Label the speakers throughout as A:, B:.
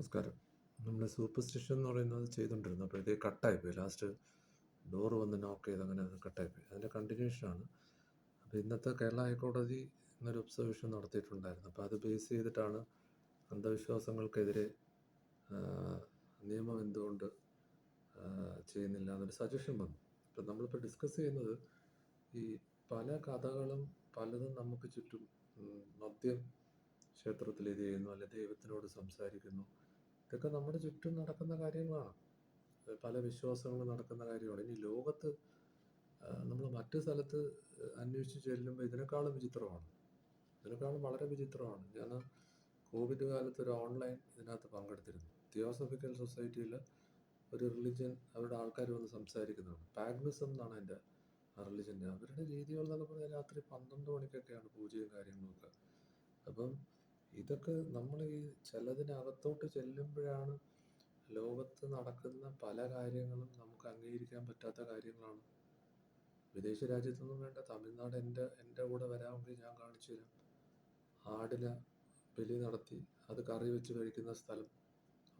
A: നമസ്കാരം. നമ്മൾ സൂപ്പർസ്റ്റിഷൻ എന്ന് പറയുന്നത് ചെയ്തുകൊണ്ടിരുന്നു. അപ്പോൾ ഇത് കട്ടായിപ്പോയി. ലാസ്റ്റ് ഡോറ് വന്ന് നോക്ക് ചെയ്ത് അങ്ങനെ അത് കട്ടായിപ്പോയി. അതിൻ്റെ കണ്ടിന്യൂഷനാണ്. അപ്പോൾ ഇന്നത്തെ കേരള ഹൈക്കോടതി ഇന്നൊരു ഒബ്സർവേഷൻ നടത്തിയിട്ടുണ്ടായിരുന്നു. അപ്പോൾ അത് ബേസ് ചെയ്തിട്ടാണ് അന്ധവിശ്വാസങ്ങൾക്കെതിരെ നിയമം എന്തുകൊണ്ട് ചെയ്യുന്നില്ല എന്നൊരു സജഷൻ വന്നു. അപ്പം നമ്മളിപ്പോൾ ഡിസ്കസ് ചെയ്യുന്നത് ഈ പല കഥകളും പലതും നമുക്ക് ചുറ്റും മദ്യം ക്ഷേത്രത്തിൽ ഇത് ചെയ്യുന്നു, അല്ലെ ദൈവത്തിനോട് സംസാരിക്കുന്നു. ഇതൊക്കെ നമ്മുടെ ചുറ്റും നടക്കുന്ന കാര്യങ്ങളാണ്. പല വിശ്വാസങ്ങളും നടക്കുന്ന കാര്യമാണ്. ഇനി ലോകത്ത് നമ്മൾ മറ്റു സ്ഥലത്ത് അന്വേഷിച്ച് ചെല്ലുമ്പോൾ ഇതിനേക്കാളും വിചിത്രമാണ്. ഇതിനേക്കാളും വളരെ വിചിത്രമാണ്. ഞാൻ കോവിഡ് കാലത്ത് ഒരു ഓൺലൈൻ ഇതിനകത്ത് പങ്കെടുത്തിരുന്നു. തിയോസഫിക്കൽ സൊസൈറ്റിയിൽ ഒരു റിലിജ്യൻ അവരുടെ ആൾക്കാർ വന്ന് സംസാരിക്കുന്നതാണ്. പാഗ്നിസം എന്നാണ് എൻ്റെ ആ റിലിജൻ്റെ. അവരുടെ രീതികൾ എന്നൊക്കെ പറഞ്ഞാൽ രാത്രി 12 മണിക്കൊക്കെയാണ് പൂജയും കാര്യങ്ങളൊക്കെ. അപ്പം ഇതൊക്കെ നമ്മൾ ഈ ചിലതിനകത്തോട്ട് ചെല്ലുമ്പോഴാണ് ലോകത്ത് നടക്കുന്ന പല കാര്യങ്ങളും നമുക്ക് അംഗീകരിക്കാൻ പറ്റാത്ത കാര്യങ്ങളാണ്. വിദേശ രാജ്യത്തൊന്നും വേണ്ട, തമിഴ്നാട് എൻ്റെ കൂടെ വരാമെങ്കിൽ ഞാൻ കാണിച്ചു തരാം. ആടിനെ ബലി നടത്തി അത് കറി വെച്ച് കഴിക്കുന്ന സ്ഥലം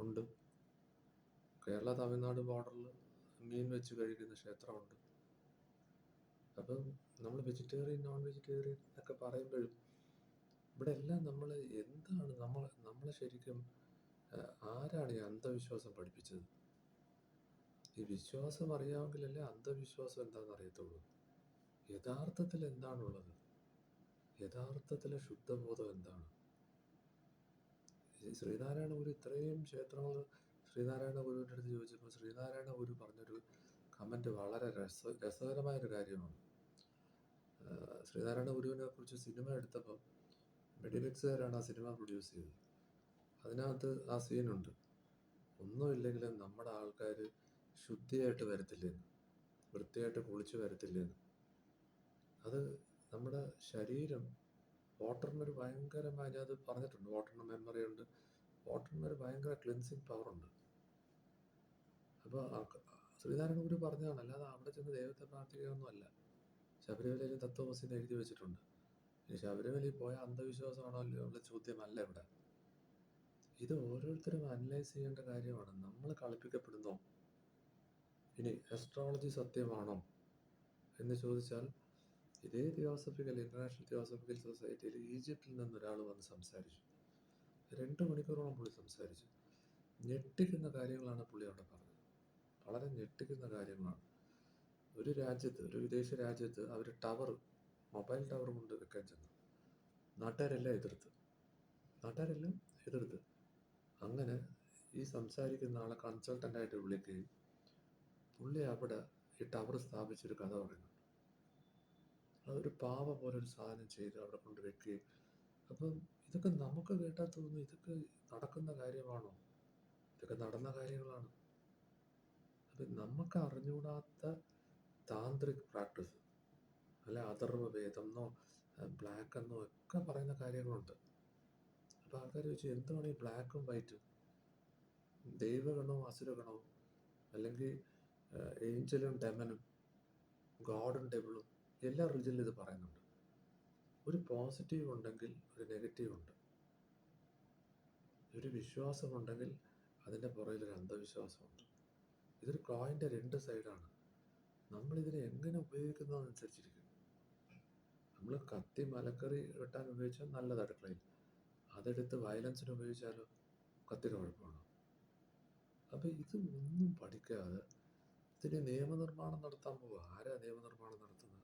A: ഉണ്ട്. കേരള തമിഴ്നാട് ബോർഡറിൽ മീൻ വെച്ച് കഴിക്കുന്ന ക്ഷേത്രമുണ്ട്. അപ്പം നമ്മൾ വെജിറ്റേറിയൻ നോൺ വെജിറ്റേറിയൻ എന്നൊക്കെ പറയുമ്പോഴും ഇവിടെ എല്ലാം നമ്മൾ എന്താണ് നമ്മളെ ശരിക്കും ആരാണ് ഈ അന്ധവിശ്വാസം പഠിപ്പിച്ചത്? ഈ വിശ്വാസം അറിയാമെങ്കിലല്ലേ അന്ധവിശ്വാസം എന്താണെന്ന് അറിയത്തുള്ളൂ. യഥാർത്ഥത്തിൽ എന്താണുള്ളത്? യഥാർത്ഥത്തിലെ ശുദ്ധബോധം എന്താണ്? ശ്രീനാരായണ ഗുരു ഇത്രയും ക്ഷേത്രങ്ങൾ ശ്രീനാരായണ ഗുരുവിൻ്റെ അടുത്ത് ചോദിച്ചപ്പോൾ ശ്രീനാരായണ ഗുരു പറഞ്ഞൊരു കമൻറ്റ് വളരെ രസകരമായൊരു കാര്യമാണ്. ശ്രീനാരായണ ഗുരുവിനെ കുറിച്ച് സിനിമ എടുത്തപ്പം മെഡിമിക്സുകാരാണ് ആ സിനിമ പ്രൊഡ്യൂസ് ചെയ്തത്. അതിനകത്ത് ആ സീനുണ്ട്, ഒന്നുമില്ലെങ്കിലും നമ്മുടെ ആൾക്കാർ ശുദ്ധിയായിട്ട് വരത്തില്ലെന്ന്, വൃത്തിയായിട്ട് കുളിച്ച് വരത്തില്ലെന്ന്. അത് നമ്മുടെ ശരീരം വാട്ടറിനൊരു ഭയങ്കരമായ, ഞാനത് പറഞ്ഞിട്ടുണ്ട്, വാട്ടറിന് മെമ്മറി ഉണ്ട്, വാട്ടറിനൊരു ഭയങ്കര ക്ലിൻസിങ് പവറുണ്ട്. അപ്പോൾ ശ്രീനാരായണ ഗുരു പറഞ്ഞതാണ്, അല്ലാതെ അവിടെ ചെന്ന് ദൈവത്തെ പ്രാർത്ഥിക്കുകയൊന്നും അല്ല. ശബരിമലയിൽ തത്വമസിന്ന് എഴുതി വെച്ചിട്ടുണ്ട്. ഈ ശബരിമലയിൽ പോയ അന്ധവിശ്വാസമാണോ ഉള്ള ചോദ്യമല്ല ഇവിടെ. ഇത് ഓരോരുത്തരും അനലൈസ് ചെയ്യേണ്ട കാര്യമാണ്. നമ്മൾ കളിപ്പിക്കപ്പെടുന്നോ? ഇനി അസ്ട്രോളജി സത്യമാണോ എന്ന് ചോദിച്ചാൽ, ഇതേ തിയോസഫിക്കൽ ഇന്റർനാഷണൽ തിയോസഫിക്കൽ സൊസൈറ്റിയിൽ ഈജിപ്തിൽ നിന്നൊരാൾ വന്ന് സംസാരിച്ചു. 2 മണിക്കൂറോളം പുള്ളി സംസാരിച്ചു. ഞെട്ടിക്കുന്ന കാര്യങ്ങളാണ് പുള്ളി അവിടെ പറഞ്ഞത്. വളരെ ഞെട്ടിക്കുന്ന കാര്യങ്ങളാണ്. ഒരു രാജ്യത്ത്, ഒരു വിദേശ രാജ്യത്ത് അവർ മൊബൈൽ ടവർ കൊണ്ട് വെക്കാൻ ചെന്നു. നാട്ടുകാരെല്ലാം എതിർത്ത് അങ്ങനെ ഈ സംസാരിക്കുന്ന ആളെ കൺസൾട്ടൻ്റായിട്ട് വിളിക്കുകയും പുള്ളി അവിടെ ഈ ടവർ സ്ഥാപിച്ചൊരു കഥ പറയുന്നുണ്ട്. അതൊരു പാവ പോലൊരു സാധനം ചെയ്ത് അവിടെ കൊണ്ട് വെക്കുകയും, അപ്പം ഇതൊക്കെ നമുക്ക് കേട്ടാൽ തോന്നുന്നു ഇതൊക്കെ നടക്കുന്ന കാര്യമാണോ? ഇതൊക്കെ നടന്ന കാര്യങ്ങളാണ്. അപ്പം നമുക്ക് അറിഞ്ഞുകൂടാത്ത താന്ത്രിക് പ്രാക്ടീസ്, അല്ലെ അഥർവ വേദം എന്നോ ബ്ലാക്ക് എന്നോ ഒക്കെ പറയുന്ന കാര്യങ്ങളുണ്ട്. അപ്പോൾ ആൾക്കാർ ചോദിച്ചു, എന്താണ് ഈ ബ്ലാക്കും വൈറ്റും? ദൈവഗണവും അസുരഗണവും, അല്ലെങ്കിൽ ഏഞ്ചലും ഡെമനും, ഗോഡും ഡെവിളും, എല്ലാ റിലിജനിലും ഇത് പറയുന്നുണ്ട്. ഒരു പോസിറ്റീവ് ഉണ്ടെങ്കിൽ ഒരു നെഗറ്റീവ് ഉണ്ട്. ഒരു വിശ്വാസമുണ്ടെങ്കിൽ അതിൻ്റെ പുറകിലൊരു അന്ധവിശ്വാസമുണ്ട്. ഇതൊരു കോയിൻ്റെ 2 സൈഡാണ്. നമ്മളിതിനെ എങ്ങനെ ഉപയോഗിക്കുന്നതനുസരിച്ചിരിക്കും. നമ്മൾ കത്തി മലക്കറി വെട്ടാൻ ഉപയോഗിച്ചാൽ നല്ലത് അടുക്കളയിൽ, അതെടുത്ത് വയലൻസിന് ഉപയോഗിച്ചാലോ കത്തിയുടെ കുഴപ്പമാണ്. അപ്പോൾ ഇത് ഒന്നും പഠിക്കാതെ ഇതിന് നിയമനിർമ്മാണം നടത്താൻ പോവുക. ആരാ നിയമനിർമ്മാണം നടത്തുന്നത്?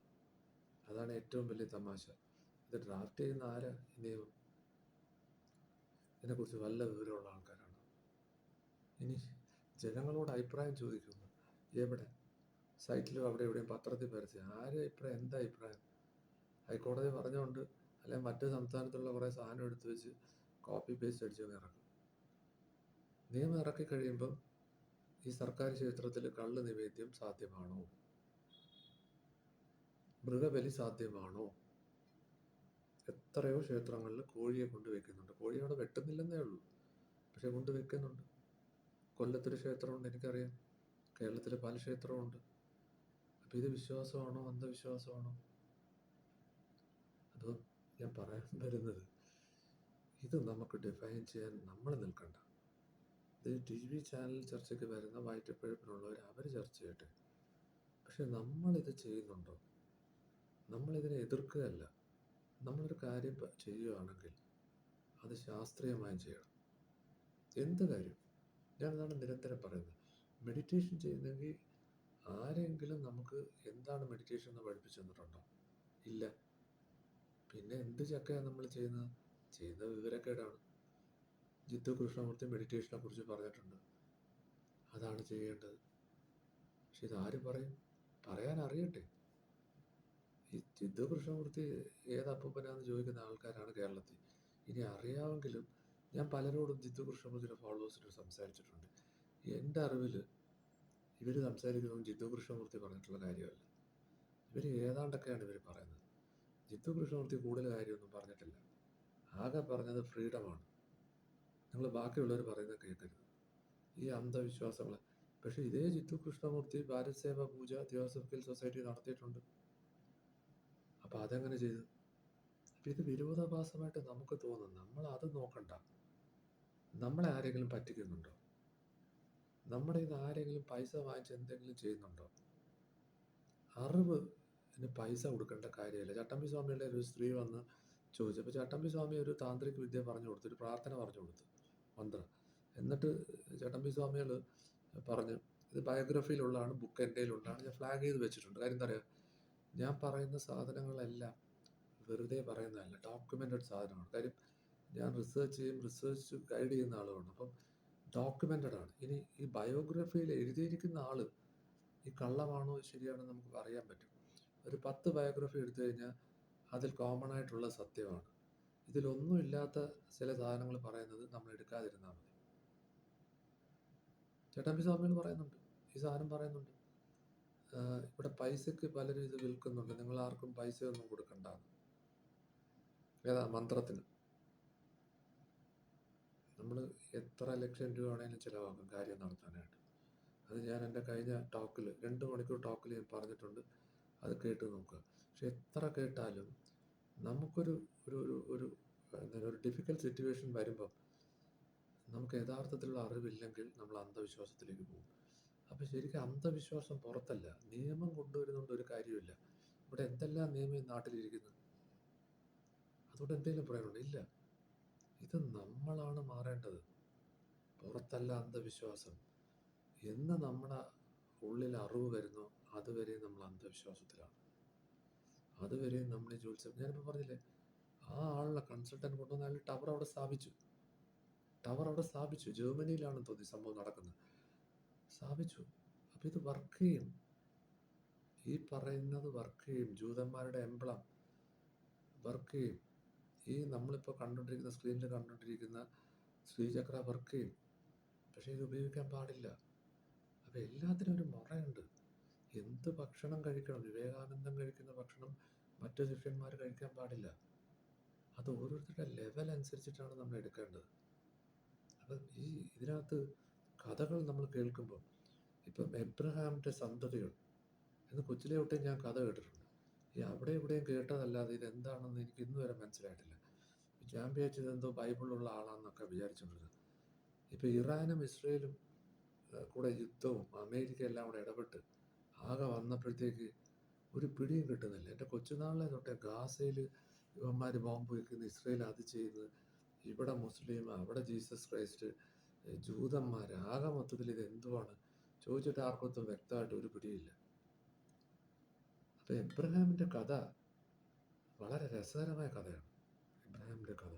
A: അതാണ് ഏറ്റവും വലിയ തമാശ. ഇത് ഡ്രാഫ്റ്റ് ചെയ്യുന്ന ആരാ? ഈ നിയമം ഇതിനെക്കുറിച്ച് വല്ല വിവരമുള്ള ആൾക്കാരാണ്. ഇനി ജനങ്ങളോട് അഭിപ്രായം ചോദിക്കുന്നു. എവിടെ? സൈറ്റിലും അവിടെ എവിടെയും പത്രത്തിൽ പരസ്യം. ആരും അഭിപ്രായം? എന്താ അഭിപ്രായം? ഹൈക്കോടതി പറഞ്ഞുകൊണ്ട് അല്ലെങ്കിൽ മറ്റ് സംസ്ഥാനത്തുള്ള കുറേ സാധനം എടുത്തു വെച്ച് കോപ്പി പേസ്റ്റ് അടിച്ചൊന്ന് ഇറക്കും. നിയമം ഇറക്കി കഴിയുമ്പം ഈ സർക്കാർ ക്ഷേത്രത്തിൽ കള്ള് നിവേദ്യം സാധ്യമാണോ? മൃഗബലി സാധ്യമാണോ? എത്രയോ ക്ഷേത്രങ്ങളിൽ കോഴിയെ കൊണ്ടുവയ്ക്കുന്നുണ്ട്. കോഴി അവിടെ വെട്ടുന്നില്ലെന്നേ ഉള്ളൂ, പക്ഷെ കൊണ്ടുവയ്ക്കുന്നുണ്ട്. കൊല്ലത്തൊരു ക്ഷേത്രമുണ്ട്, എനിക്കറിയാം. കേരളത്തിൽ പല ക്ഷേത്രമുണ്ട്. അപ്പം ഇത് വിശ്വാസമാണോ അന്ധവിശ്വാസമാണോ? അപ്പോൾ ഞാൻ പറയാൻ വരുന്നത്, ഇത് നമുക്ക് ഡിഫൈൻ ചെയ്യാൻ നമ്മൾ നിൽക്കണ്ട. ഇത് TV ചാനൽ ചർച്ചയ്ക്ക് വരുന്ന വയറ്റപ്പഴുപ്പിനുള്ളവർ അവർ ചർച്ച ചെയ്യട്ടെ. പക്ഷെ നമ്മളിത് ചെയ്യുന്നുണ്ടോ? നമ്മളിതിനെ എതിർക്കുകയല്ല. നമ്മളൊരു കാര്യം ചെയ്യുകയാണെങ്കിൽ അത് ശാസ്ത്രീയമായും ചെയ്യണം. എന്ത് കാര്യം? ഞാനതാണ് നിരന്തരം പറയുന്നത്. മെഡിറ്റേഷൻ ചെയ്യുന്നെങ്കിൽ ആരെങ്കിലും നമുക്ക് എന്താണ് മെഡിറ്റേഷൻ എന്ന് പഠിപ്പിച്ചു തന്നിട്ടുണ്ടോ? ഇല്ല. പിന്നെ എന്ത് ചക്കയാണ് നമ്മൾ ചെയ്യുന്നത്? ചെയ്യുന്നത് വിവരക്കേടാണ്. ജിത്തു കൃഷ്ണമൂർത്തി മെഡിറ്റേഷനെ കുറിച്ച് പറഞ്ഞിട്ടുണ്ട്, അതാണ് ചെയ്യേണ്ടത്. പക്ഷെ ഇതാര് പറയും? പറയാൻ അറിയട്ടെ. ഈ ജിത്തു കൃഷ്ണമൂർത്തി ഏത് അപ്പൂപ്പനാന്ന് ചോദിക്കുന്ന ആൾക്കാരാണ് കേരളത്തിൽ. ഇനി അറിയാമെങ്കിലും ഞാൻ പലരോടും ജിത്തു കൃഷ്ണമൂർത്തിയുടെ ഫോളോവേഴ്സിനോട് സംസാരിച്ചിട്ടുണ്ട്. എൻ്റെ അറിവിൽ ഇവർ സംസാരിക്കുന്നതും ജിത്തു കൃഷ്ണമൂർത്തി പറഞ്ഞിട്ടുള്ള കാര്യമല്ല. ഇവർ ഏതാണ്ടൊക്കെയാണ് ഇവർ പറയുന്നത്. ജിത്തു കൃഷ്ണമൂർത്തി കൂടുതൽ കാര്യമൊന്നും പറഞ്ഞിട്ടില്ല. ആകെ പറഞ്ഞത് ഫ്രീഡമാണ്. നിങ്ങൾ ബാക്കിയുള്ളവർ പറയുന്നത് കേൾക്കരുത്, ഈ അന്ധവിശ്വാസങ്ങൾ. പക്ഷേ ഇതേ ജിത്തു കൃഷ്ണമൂർത്തി ഭാരത് സേവ പൂജ തിയോസഫിക്കൽ സൊസൈറ്റി നടത്തിയിട്ടുണ്ട്. അപ്പോൾ അതെങ്ങനെ ചെയ്തു? അപ്പം ഇത് വിരോധാഭാസമായിട്ട് നമുക്ക് തോന്നും. നമ്മൾ അത് നോക്കണ്ട. നമ്മളെ ആരെങ്കിലും പറ്റിക്കുന്നുണ്ടോ? നമ്മുടെ ഇത് ആരെങ്കിലും പൈസ വാങ്ങിച്ച് എന്തെങ്കിലും ചെയ്യുന്നുണ്ടോ? അറിവിന് പൈസ കൊടുക്കേണ്ട കാര്യമില്ല. ചട്ടമ്പി സ്വാമിയുടെ ഒരു സ്ത്രീ വന്ന് ചോദിച്ചപ്പോൾ ചട്ടമ്പി സ്വാമി ഒരു താന്ത്രിക വിദ്യ പറഞ്ഞു കൊടുത്തു, ഒരു പ്രാർത്ഥന പറഞ്ഞു കൊടുത്തു, മന്ത്രം. എന്നിട്ട് ചട്ടമ്പി സ്വാമികൾ പറഞ്ഞു, ഇത് ബയോഗ്രഫിയിലുള്ളതാണ്, ബുക്ക് എൻ്റെ കയ്യിലുള്ളതാണ്, ഞാൻ ഫ്ലാഗ് ചെയ്ത് വെച്ചിട്ടുണ്ട്. കാര്യം എന്താ പറയുക, ഞാൻ പറയുന്ന സാധനങ്ങളെല്ലാം വെറുതെ പറയുന്നതല്ല, ഡോക്യുമെൻറ്റഡ് സാധനമാണ്. കാര്യം ഞാൻ റിസർച്ച് ഗൈഡ് ചെയ്യുന്ന ആളുമാണ്. അപ്പം ഡോക്യുമെൻറ്റഡ് ആണ്. ഇനി ഈ ബയോഗ്രഫിയിൽ എഴുതിയിരിക്കുന്ന ആൾ ഈ കള്ളമാണോ ശരിയാണോ നമുക്ക് അറിയാൻ പറ്റും. ഒരു 10 ബയോഗ്രഫി എടുത്തു കഴിഞ്ഞാൽ അതിൽ കോമൺ ആയിട്ടുള്ള സത്യമാണ്. ഇതിലൊന്നും ഇല്ലാത്ത ചില സാധനങ്ങൾ പറയുന്നത് നമ്മൾ എടുക്കാതിരുന്നാൽ മതി. ചട്ടമ്പി സ്വാമികൾ പറയുന്നുണ്ട്, ഈ സാധനം പറയുന്നുണ്ട്, ഇവിടെ പൈസയ്ക്ക് പലരും ഇത് വിൽക്കുന്നുണ്ട്, നിങ്ങൾ ആർക്കും പൈസയൊന്നും കൊടുക്കണ്ട. ഏതാ മന്ത്രത്തിന് നമ്മൾ എത്ര ലക്ഷം രൂപ ആണെങ്കിലും ചിലവാക്കും കാര്യം നടത്താനായിട്ട്. അത് ഞാൻ എൻ്റെ കഴിഞ്ഞ ടോക്കിൽ 2 മണിക്കൂർ ടോക്കിൽ ഞാൻ പറഞ്ഞിട്ടുണ്ട്, അത് കേട്ട് നോക്കുക. പക്ഷെ എത്ര കേട്ടാലും നമുക്കൊരു ഒരു ഒരു ഒരു ഡിഫിക്കൽട്ട് സിറ്റുവേഷൻ വരുമ്പം നമുക്ക് യഥാർത്ഥത്തിലുള്ള അറിവില്ലെങ്കിൽ നമ്മൾ അന്ധവിശ്വാസത്തിലേക്ക് പോകും. അപ്പം ശരിക്കും അന്ധവിശ്വാസം പുറത്തല്ല, നിയമം കൊണ്ടുവരുന്നുണ്ട് ഒരു കാര്യമില്ല. ഇവിടെ എന്തെല്ലാം നിയമം ഈ നാട്ടിലിരിക്കുന്നു, അതുകൊണ്ട് എന്തെങ്കിലും പറയാനുണ്ട്? ഇല്ല. ഇത് നമ്മളാണ് മാറേണ്ടത്, പുറത്തല്ല അന്ധവിശ്വാസം. എന്ന് നമ്മുടെ ഉള്ളിൽ അറിവ് വരുന്നോ അതുവരെ നമ്മൾ അന്ധവിശ്വാസത്തിലാണ്. അതുവരെ നമ്മൾ ഈ ജോത്സ്യം, ഞാനിപ്പോൾ പറഞ്ഞില്ലേ, ആ ആളുടെ കൺസൾട്ടൻറ്റ് കൊണ്ടുവന്ന് അയാൾ ടവർ അവിടെ സ്ഥാപിച്ചു. ജർമ്മനിയിലാണെന്ന് തോന്നി സംഭവം നടക്കുന്നത്. സ്ഥാപിച്ചു. അപ്പം ഇത് വർക്ക് ചെയ്യും. ഈ പറയുന്നത് വർക്ക് ചെയ്യും. ജൂതന്മാരുടെ എംബ്ലം വർക്ക് ചെയ്യും. ഈ നമ്മളിപ്പോൾ കണ്ടുകൊണ്ടിരിക്കുന്ന സ്ക്രീനിൽ കണ്ടുകൊണ്ടിരിക്കുന്ന ശ്രീചക്ര വർക്ക് ചെയ്യും. പക്ഷേ ഇത് ഉപയോഗിക്കാൻ പാടില്ല. അപ്പം എല്ലാത്തിനും ഒരു മുറയുണ്ട്. എന്ത് ഭക്ഷണം കഴിക്കണം, വിവേകാനന്ദൻ കഴിക്കുന്ന ഭക്ഷണം മറ്റു ശിഷ്യന്മാർ കഴിക്കാൻ പാടില്ല. അത് ഓരോരുത്തരുടെ ലെവൽ അനുസരിച്ചിട്ടാണ് നമ്മൾ എടുക്കേണ്ടത്. അപ്പം ഇതിനകത്ത് കഥകൾ നമ്മൾ കേൾക്കുമ്പോൾ, ഇപ്പം എബ്രഹാമിൻ്റെ സന്തതികൾ എന്ന് കൊച്ചിലെ തൊട്ടേ ഞാൻ കഥ കേട്ടിട്ടുണ്ട്. ഈ അവിടെ ഇവിടെയും കേട്ടതല്ലാതെ ഇതെന്താണെന്ന് എനിക്ക് ഇന്ന് വരെ മനസ്സിലായിട്ടില്ല. ഞാൻ വിചാരിച്ചത് എന്തോ ബൈബിളുള്ള ആളാണെന്നൊക്കെ വിചാരിച്ചുകൊണ്ടിരുന്നത്. ഇപ്പം ഇറാനും ഇസ്രയേലും കൂടെ യുദ്ധവും അമേരിക്ക എല്ലാം കൂടെ ഇടപെട്ട് ആകെ വന്നപ്പോഴത്തേക്ക് ഒരു പിടിയും കിട്ടുന്നില്ല. എൻ്റെ കൊച്ചുനാളിലെ തൊട്ടേ ഗാസയിൽ ഇവന്മാർ ബോംബ് വയ്ക്കുന്നു, ഇസ്രയേൽ അത് ചെയ്യുന്നത്, ഇവിടെ മുസ്ലിം, അവിടെ ജീസസ് ക്രൈസ്റ്റ്, ജൂതന്മാർ, ആകെ മൊത്തത്തിൽ ഇത് എന്തുവാണ് ചോദിച്ചിട്ട് ആർക്കൊന്നും വ്യക്തമായിട്ട് ഒരു പിടിയില്ല. അപ്പം എബ്രഹാമിൻ്റെ കഥ വളരെ രസകരമായ കഥയാണ്. എബ്രഹാമിൻ്റെ കഥ,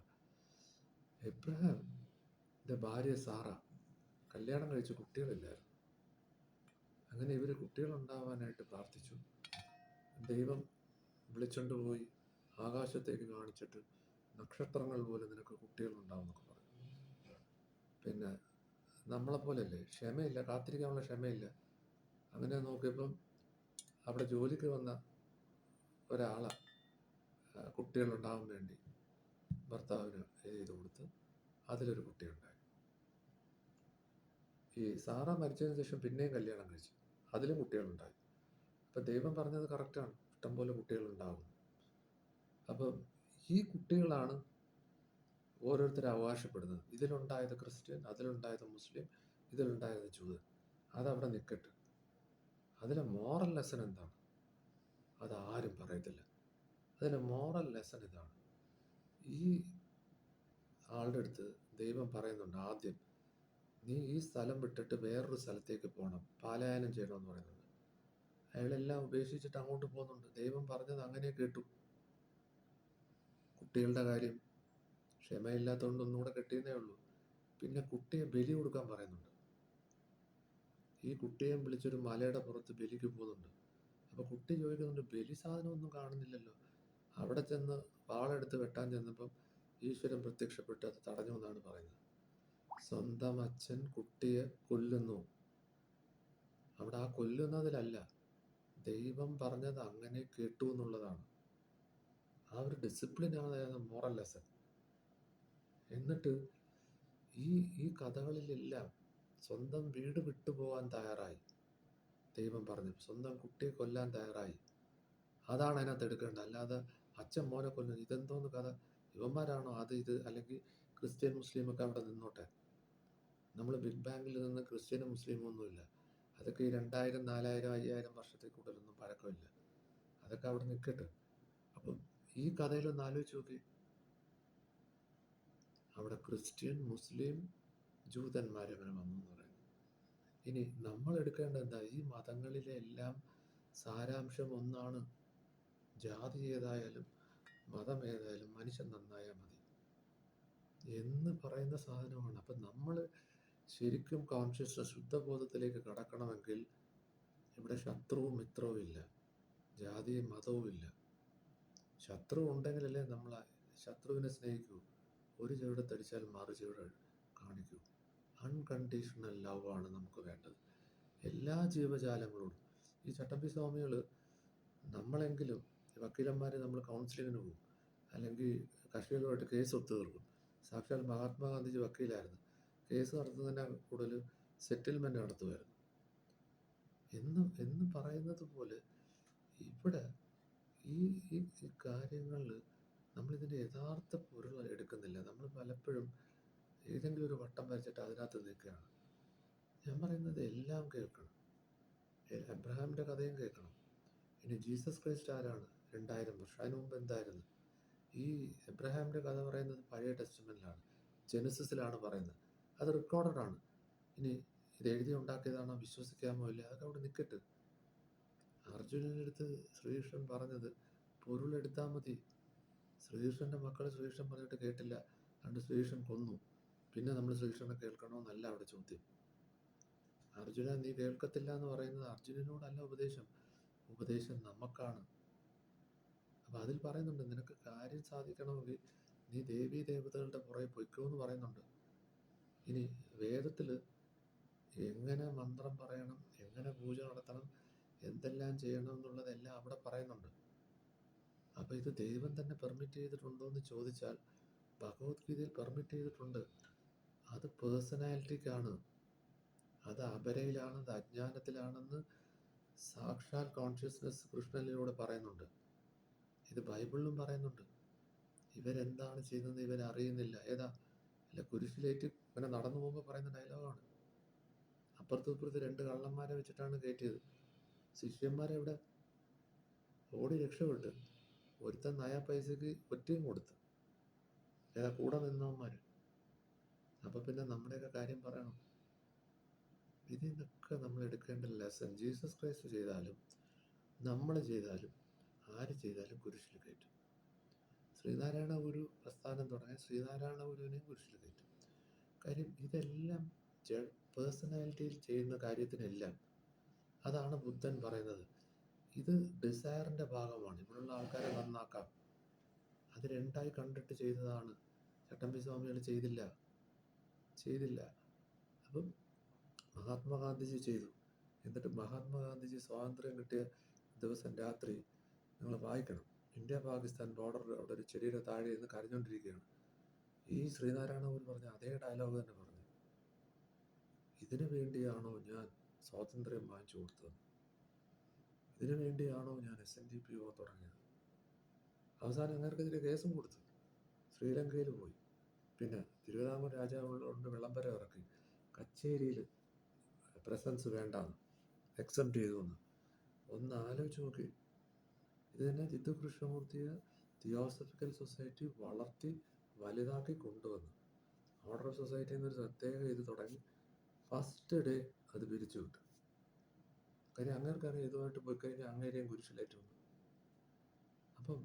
A: എബ്രഹാമിൻ്റെ ഭാര്യ സാറ കല്യാണം കഴിച്ച് കുട്ടികളില്ലായിരുന്നു. അങ്ങനെ ഇവർ കുട്ടികളുണ്ടാവാനായിട്ട് പ്രാർത്ഥിച്ചു. ദൈവം വിളിച്ചുകൊണ്ട് പോയി ആകാശത്തേക്ക് കാണിച്ചിട്ട് നക്ഷത്രങ്ങൾ പോലെ നിനക്ക് കുട്ടികളുണ്ടാവുമെന്നൊക്കെ പറഞ്ഞു. പിന്നെ നമ്മളെപ്പോലെയല്ലേ, ക്ഷമയില്ല, കാത്തിരിക്കാനുള്ള ക്ഷമയില്ല. അങ്ങനെ നോക്കിയപ്പം അവിടെ ജോലിക്ക് വന്ന ഒരാളെ കുട്ടികളുണ്ടാവാൻ വേണ്ടി ഭർത്താവിന് ചെയ്ത് കൊടുത്ത് അതിലൊരു കുട്ടിയുണ്ടായി. ഈ സാറ മരിച്ചതിന് ശേഷം പിന്നെയും കല്യാണം കഴിച്ചു, അതിലും കുട്ടികളുണ്ടായി. അപ്പം ദൈവം പറഞ്ഞത് കറക്റ്റാണ്, ഇഷ്ടംപോലെ കുട്ടികളുണ്ടാകും. അപ്പം ഈ കുട്ടികളാണ് ഓരോരുത്തർ അവകാശപ്പെടുന്നത്. ഇതിലുണ്ടായത് ക്രിസ്ത്യൻ, അതിലുണ്ടായത് മുസ്ലിം, ഇതിലുണ്ടായത് ജൂതൻ. അതവിടെ നിൽക്കട്ടെ. അതിലെ മോറൽ ലെസൺ എന്താണ്? അതാരും പറയത്തില്ല. അതിലെ മോറൽ ലെസൺ ഇതാണ്. ഈ ആളുടെ അടുത്ത് ദൈവം പറയുന്നുണ്ട്, ആദ്യം നീ ഈ സ്ഥലം വിട്ടിട്ട് വേറൊരു സ്ഥലത്തേക്ക് പോകണം, പലായനം ചെയ്യണമെന്ന് പറയുന്നുണ്ട്. അയാളെല്ലാം ഉപേക്ഷിച്ചിട്ട് അങ്ങോട്ട് പോകുന്നുണ്ട്. ദൈവം പറഞ്ഞത് അങ്ങനെ കേട്ടു. കുട്ടികളുടെ കാര്യം ക്ഷമയില്ലാത്തതുകൊണ്ട് ഒന്നുകൂടെ കെട്ടിയെന്നേ ഉള്ളൂ. പിന്നെ കുട്ടിയെ ബലി കൊടുക്കാൻ പറയുന്നുണ്ട്. ഈ കുട്ടിയെ വിളിച്ചൊരു മലയുടെ പുറത്ത് ബലിക്ക് പോകുന്നുണ്ട്. അപ്പോൾ കുട്ടി ചോദിക്കുന്നുണ്ട്, ബലി സാധനമൊന്നും കാണുന്നില്ലല്ലോ. അവിടെ ചെന്ന് വാളെടുത്ത് വെട്ടാൻ ചെന്നപ്പം ഈശ്വരൻ പ്രത്യക്ഷപ്പെട്ട് അത് തടഞ്ഞു എന്നാണ് പറയുന്നത്. സ്വന്തം അച്ഛൻ കുട്ടിയെ കൊല്ലുന്നു. അവിടെ ആ കൊല്ലുന്നതിലല്ല, ദൈവം പറഞ്ഞത് അങ്ങനെ കേട്ടു എന്നുള്ളതാണ്. ആ ഒരു ഡിസിപ്ലിനാണ് മോറൽ ലെസൺ. എന്നിട്ട് ഈ കഥകളിലെല്ലാം സ്വന്തം വീട് വിട്ടുപോകാൻ തയ്യാറായി. ദൈവം പറഞ്ഞു സ്വന്തം കുട്ടിയെ കൊല്ലാൻ തയ്യാറായി. അതാണ് അതിനകത്ത് എടുക്കേണ്ടത്. അല്ലാതെ അച്ഛൻ മോനെ കൊല്ലുന്നു, ഇതെന്തോന്ന് കഥ? ഇവന്മാരാണോ അത് ഇത്? അല്ലെങ്കിൽ ക്രിസ്ത്യൻ മുസ്ലിം ഒക്കെ അവിടെ നിന്നോട്ടെ. നമ്മൾ ബിഗ് ബാങ്ങിൽ നിന്ന് ക്രിസ്ത്യനും മുസ്ലിമും ഒന്നുമില്ല. അതൊക്കെ ഈ 2000, 4000, 5000 വർഷത്തിൽ കൂടുതലൊന്നും പഴക്കമില്ല. അതൊക്കെ അവിടെ നിൽക്കട്ടെ. അപ്പം ഈ കഥയിലൊന്ന് ആലോചിച്ച് നോക്കി. അവിടെ ക്രിസ്ത്യൻ, മുസ്ലിം, ജൂതന്മാരെ വരെ വന്നു എന്ന് പറയുന്നത്. ഇനി നമ്മൾ എടുക്കേണ്ടത് എന്താ? ഈ മതങ്ങളിലെ എല്ലാം സാരാംശം ഒന്നാണ്. ജാതി ഏതായാലും മതം ഏതായാലും മനുഷ്യൻ നന്നായാൽ മതി എന്ന് പറയുന്ന സാധനമാണ്. അപ്പം നമ്മൾ ശരിക്കും കോൺഷ്യസ്നസ്, ശുദ്ധബോധത്തിലേക്ക് കടക്കണമെങ്കിൽ ഇവിടെ ശത്രുവും മിത്രവും ഇല്ല, ജാതിയും മതവും ഇല്ല. ശത്രു ഉണ്ടെങ്കിലല്ലേ നമ്മൾ ശത്രുവിനെ സ്നേഹിക്കൂ. ഒരു ചെവിടത്തടിച്ചാൽ മറു ചെവിട കാണിക്കൂ. അൺകണ്ടീഷണൽ ലവ് ആണ് നമുക്ക് വേണ്ടത് എല്ലാ ജീവജാലങ്ങളോടും. ഈ ചട്ടമ്പി സ്വാമികൾ നമ്മളെങ്കിലും വക്കീലന്മാർ നമ്മൾ കൗൺസിലിങ്ങിന് പോകും, അല്ലെങ്കിൽ കക്ഷികളുമായിട്ട് കേസ് ഒത്തുതീർക്കും. സാക്ഷാൽ മഹാത്മാഗാന്ധിജി വക്കീലായിരുന്നു. കേസ് നടത്തുന്നതിനെ കൂടുതൽ സെറ്റിൽമെൻറ്റ് നടത്തുമായിരുന്നു എന്ന് പറയുന്നത് പോലെ ഇവിടെ ഈ ഈ കാര്യങ്ങളിൽ നമ്മളിതിൻ്റെ യഥാർത്ഥ പൊരുൾ എടുക്കുന്നില്ല. നമ്മൾ പലപ്പോഴും ഏതെങ്കിലും ഒരു വട്ടം വരച്ചിട്ട് അതിനകത്ത് നിൽക്കുകയാണ്. ഞാൻ പറയുന്നത് എല്ലാം കേൾക്കണം. എബ്രഹാമിൻ്റെ കഥയും കേൾക്കണം. ഇനി ജീസസ് ക്രൈസ്റ്റ് ആരാണ്? 2000 വർഷം അതിന് മുമ്പ് എന്തായിരുന്നു? ഈ എബ്രഹാമിൻ്റെ കഥ പറയുന്നത് പഴയ ടെസ്റ്റ്മെൻറ്റിലാണ്, ജെനസിസിലാണ് പറയുന്നത്. അത് റെക്കോർഡഡാണ്. ഇനി ഇത് എഴുതി ഉണ്ടാക്കിയതാണോ, വിശ്വസിക്കാമോ ഇല്ല, അതൊക്കെ അവിടെ നിൽക്കട്ടെ. അർജുനൻ്റെ അടുത്ത് ശ്രീകൃഷ്ണൻ പറഞ്ഞത് പൊരുളെടുത്താൽ മതി. ശ്രീകൃഷ്ണൻ്റെ മക്കൾ ശ്രീകൃഷ്ണൻ പറഞ്ഞിട്ട് കേട്ടില്ല, അതുകൊണ്ട് ശ്രീകൃഷ്ണൻ കൊന്നു. പിന്നെ നമ്മൾ ശ്രീകൃഷ്ണനെ കേൾക്കണമെന്നല്ല അവിടെ ചോദ്യം. അർജുന, നീ കേൾക്കത്തില്ല എന്ന് പറയുന്നത് അർജുനനോടല്ല ഉപദേശം, ഉപദേശം നമുക്കാണ്. അപ്പം അതിൽ പറയുന്നുണ്ട്, നിനക്ക് കാര്യം സാധിക്കണമെങ്കിൽ നീ ദേവീ ദേവതകളുടെ പുറകെ പൊയ്ക്കോ എന്ന് പറയുന്നുണ്ട്. ഇനി വേദത്തിൽ എങ്ങനെ മന്ത്രം പറയണം, എങ്ങനെ പൂജ നടത്തണം, എന്തെല്ലാം ചെയ്യണം എന്നുള്ളതെല്ലാം അവിടെ പറയുന്നുണ്ട്. അപ്പോൾ ഇത് ദൈവം തന്നെ പെർമിറ്റ് ചെയ്തിട്ടുണ്ടോ എന്ന് ചോദിച്ചാൽ ഭഗവത്ഗീതയിൽ പെർമിറ്റ് ചെയ്തിട്ടുണ്ട്. അത് പേഴ്സണാലിറ്റിക്കാണ്, അത് അപരയിലാണ്, അത് അജ്ഞാനത്തിലാണെന്ന് സാക്ഷാൽ കോൺഷ്യസ്നസ് കൃഷ്ണനിലൂടെ പറയുന്നുണ്ട്. ഇത് ബൈബിളിലും പറയുന്നുണ്ട്. ഇവരെന്താണ് ചെയ്യുന്നത് ഇവരറിയുന്നില്ല. ഏതാ? അല്ല, കുരിശിലേറ്റ് ഇങ്ങനെ നടന്നു പോകുമ്പോൾ പറയുന്ന ഡയലോഗാണ്. അപ്പുറത്തും ഇപ്പുറത്ത് 2 കള്ളന്മാരെ വെച്ചിട്ടാണ് കയറ്റിയത്. ശിഷ്യന്മാരെ ഇവിടെ ഓടി രക്ഷപ്പെട്ട്, ഒരുത്തൻ നയ പൈസക്ക് ഒറ്റയും കൊടുത്ത്. ഏതാ? കൂടെ നിന്നവന്മാർ. അപ്പം പിന്നെ നമ്മുടെയൊക്കെ കാര്യം പറയണം. ഇതിനൊക്കെ നമ്മൾ എടുക്കേണ്ട ലെസൺ ജീസസ് ക്രൈസ്റ്റ് ചെയ്താലും നമ്മൾ ചെയ്താലും ആര് ചെയ്താലും കുരിശിൽ കയറ്റും. ശ്രീനാരായണ ഗുരു പ്രസ്ഥാനം തുടങ്ങിയ ശ്രീനാരായണ ഗുരുവിനെയും കുരിശിൽ കയറ്റും. കാര്യം ഇതെല്ലാം പേഴ്സണാലിറ്റിയിൽ ചെയ്യുന്ന കാര്യത്തിനെല്ലാം അതാണ് ബുദ്ധൻ പറയുന്നത്. ഇത് ഡിസയറിൻ്റെ ഭാഗമാണ്. ഇവിടെയുള്ള ആൾക്കാരെ നന്നാക്കാം. അത് 2ആയി കണ്ടിട്ട് ചെയ്തതാണ്. ചട്ടമ്പി സ്വാമികൾ ചെയ്തില്ല. അപ്പം മഹാത്മാഗാന്ധിജി ചെയ്തു. എന്നിട്ട് മഹാത്മാഗാന്ധിജി സ്വാതന്ത്ര്യം കിട്ടിയ ദിവസം രാത്രി നിങ്ങൾ വായിക്കണം, ഇന്ത്യ പാകിസ്ഥാൻ ബോർഡർ അവിടെ ഒരു ചെടിയുടെ താഴെ നിന്ന് കരഞ്ഞുകൊണ്ടിരിക്കുകയാണ്. ഈ ശ്രീനാരായണ ഗുരു പറഞ്ഞ അതേ ഡയലോഗ് തന്നെ പറഞ്ഞു. ഇതിനു വേണ്ടിയാണോ ഞാൻ സ്വാതന്ത്ര്യം വാങ്ങിച്ചു കൊടുത്തത്? ഇതിനു വേണ്ടിയാണോ ഞാൻ SNDPO തുടങ്ങിയത്? അവസാനം അങ്ങേർക്കെതിരെ കേസും കൊടുത്തു, ശ്രീലങ്കയിൽ പോയി. പിന്നെ തിരുവിതാംകൂർ രാജാവുള്ളതുകൊണ്ട് വിളംബരം ഇറക്കി കച്ചേരിയിൽ പ്രസൻസ് വേണ്ടാന്ന്, എക്സെപ്റ്റ് ചെയ്തു എന്ന്. ഒന്ന് ആലോചിച്ച് നോക്കി. ഇത് തന്നെ ജിത്തു കൃഷ്ണമൂർത്തിയെ തിയോസഫിക്കൽ സൊസൈറ്റി വളർത്തി വലുതാക്കി കൊണ്ടുവന്നു. ഓർഡർ ഓഫ് സൊസൈറ്റി എന്നൊരു പ്രത്യേക ഇത് തുടങ്ങി. ഫസ്റ്റ് ഡേ അത് പിരിച്ചു വിട്ടു. കാര്യം അങ്ങേർക്കറിയാം ഇതുമായിട്ട് പോയി കഴിഞ്ഞാൽ അങ്ങേരെയും കുരിശിലേറ്റു. അപ്പം